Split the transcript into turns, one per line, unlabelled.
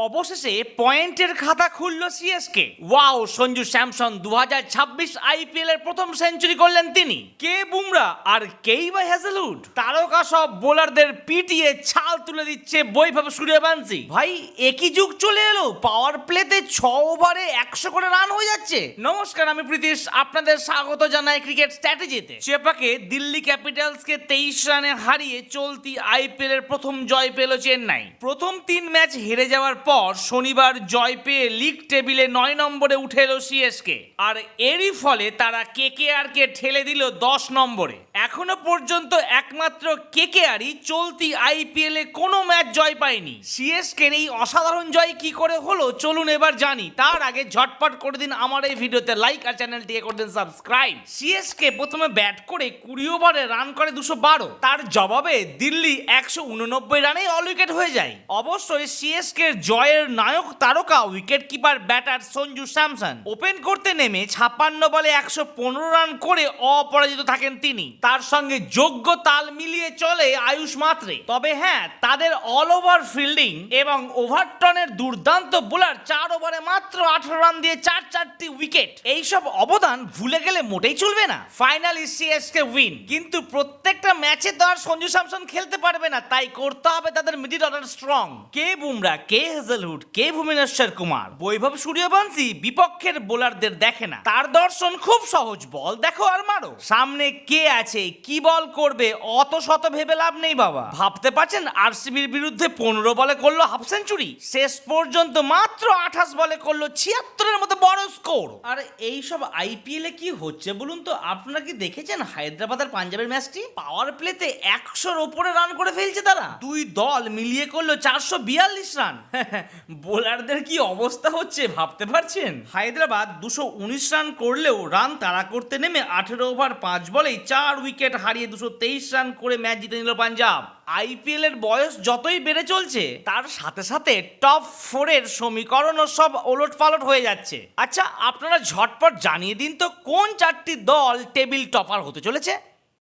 অবশেষে পয়েন্টের খাতা খুলল CSK. Wow, Sanju Samson 2026 IPL এর প্রথম সেঞ্চুরি করলেন তিনি। কে বুমরা আর কেই বা হ্যাজেলউড, তারকা সব বোলারদের পিটিয়ে ছাল তুলে দিচ্ছে বৈভব সূর্যবংশী। ভাই একই যুগ চলে এলো, পাওয়ার প্লেতে 6 ওভারে 100 করে রান হয়ে যাচ্ছে। নমস্কার, আমি প্রীতিশ, আপনাদের স্বাগত জানাই ক্রিকেট স্ট্র্যাটেজিতে। চেপাকে দিল্লি ক্যাপিটালসকে 23 রানে হারিয়ে চলতি আইপিএল এর প্রথম জয় পেল চেন্নাই। প্রথম 3 ম্যাচ হেরে যাওয়ার পর শনিবার জয় পেয়ে লিগ টেবিলে 9 নম্বরে উঠে এলো সিএসকে, আর এরই ফলে তারা কেকেআর কে ঠেলে দিল 10 নম্বরে। এখনো পর্যন্ত একমাত্র কেকেআরই চলতি আইপিএল এ কোনো ম্যাচ জয় পায়নি। সিএসকের এই অসাধারণ জয় কি করে হলো চলুন এবার জানি। তার আগে ঝটপট করে দিন আমার এই ভিডিওতে লাইক আর চ্যানেলটিকে করে দিন সাবস্ক্রাইব। সিএসকে প্রথমে ব্যাট করে 20 ওভারে রান করে 212, তার জবাবে দিল্লি 189 রানেই অল উইকেট হয়ে যায়। অবশ্যই সিএসকে জয়ের নায়ক তারকা wicket keeper batter Sanju Samson. Open করতে নেমে 56 বলে 115 রান করে অপরাজিত থাকেন তিনি। তার সঙ্গে যোগ্য তাল মিলিয়ে চলে আয়ুষ মাত্রে। তবে হ্যাঁ, তাদের অল ওভার ফিল্ডিং এবং ওভারটনের দুর্দান্ত বোলার 4 ওভারে মাত্র 18 রান দিয়ে 4টি উইকেট, এইসব অবদান ভুলে গেলে মোটেই চলবে না। ফাইনালি সিএসকে উইন, কিন্তু প্রত্যেকটা ম্যাচে তো আর সঞ্জু স্যামসন খেলতে পারবে না, তাই করতে হবে তাদের মিডল অর্ডার স্ট্রং। কে বুমরা, কে হ্যাজেলউড, কে ভুবনেশ্বর কুমার। বৈভব সূর্যবংশী বিপক্ষের বোলারদের দেখে না, তার দর্শন খুব সহজ, বল দেখো আর মারো। সামনে কে আছে, কি বল করবে, অত শত ভেবে লাভ নেই বাবা। ভাবতে পারছেন আরসিবির বিরুদ্ধে 15 বলে করলো হাফ সেঞ্চুরি, শেষ পর্যন্ত মাত্র 28 বলে করলো 76-এর মতো বড় স্কোর। আর এই সব আইপিএল এ কি হচ্ছে বলুন তো? আপনারা কি দেখেছেন হায়দ্রাবাদ আর পাঞ্জাবের ম্যাচটি? পাওয়ার প্লেতে 100-র উপরে রান করে ফেলছে তারা। দুই দল মিলিয়ে করলো 442 রান। বোলারদের কি অবস্থা হচ্ছে ভাবতে পারছেন? হায়দ্রাবাদ 219 রান করলেও রান তাড়া করতে নেমে 18 ওভার 5 বলেই 4 উইকেট হারিয়ে 223 রান করে ম্যাচ জিতে নিল পাঞ্জাব। আইপিএল এর বয়স যতই বেড়ে চলছে, তার সাথে সাথে টপ 4 এর সমীকরণও সব ওলট পালট হয়ে যাচ্ছে। আচ্ছা, আপনারা ঝটপট জানিয়ে দিন তো কোন 4টি দল টেবিল টপার হতে চলেছে।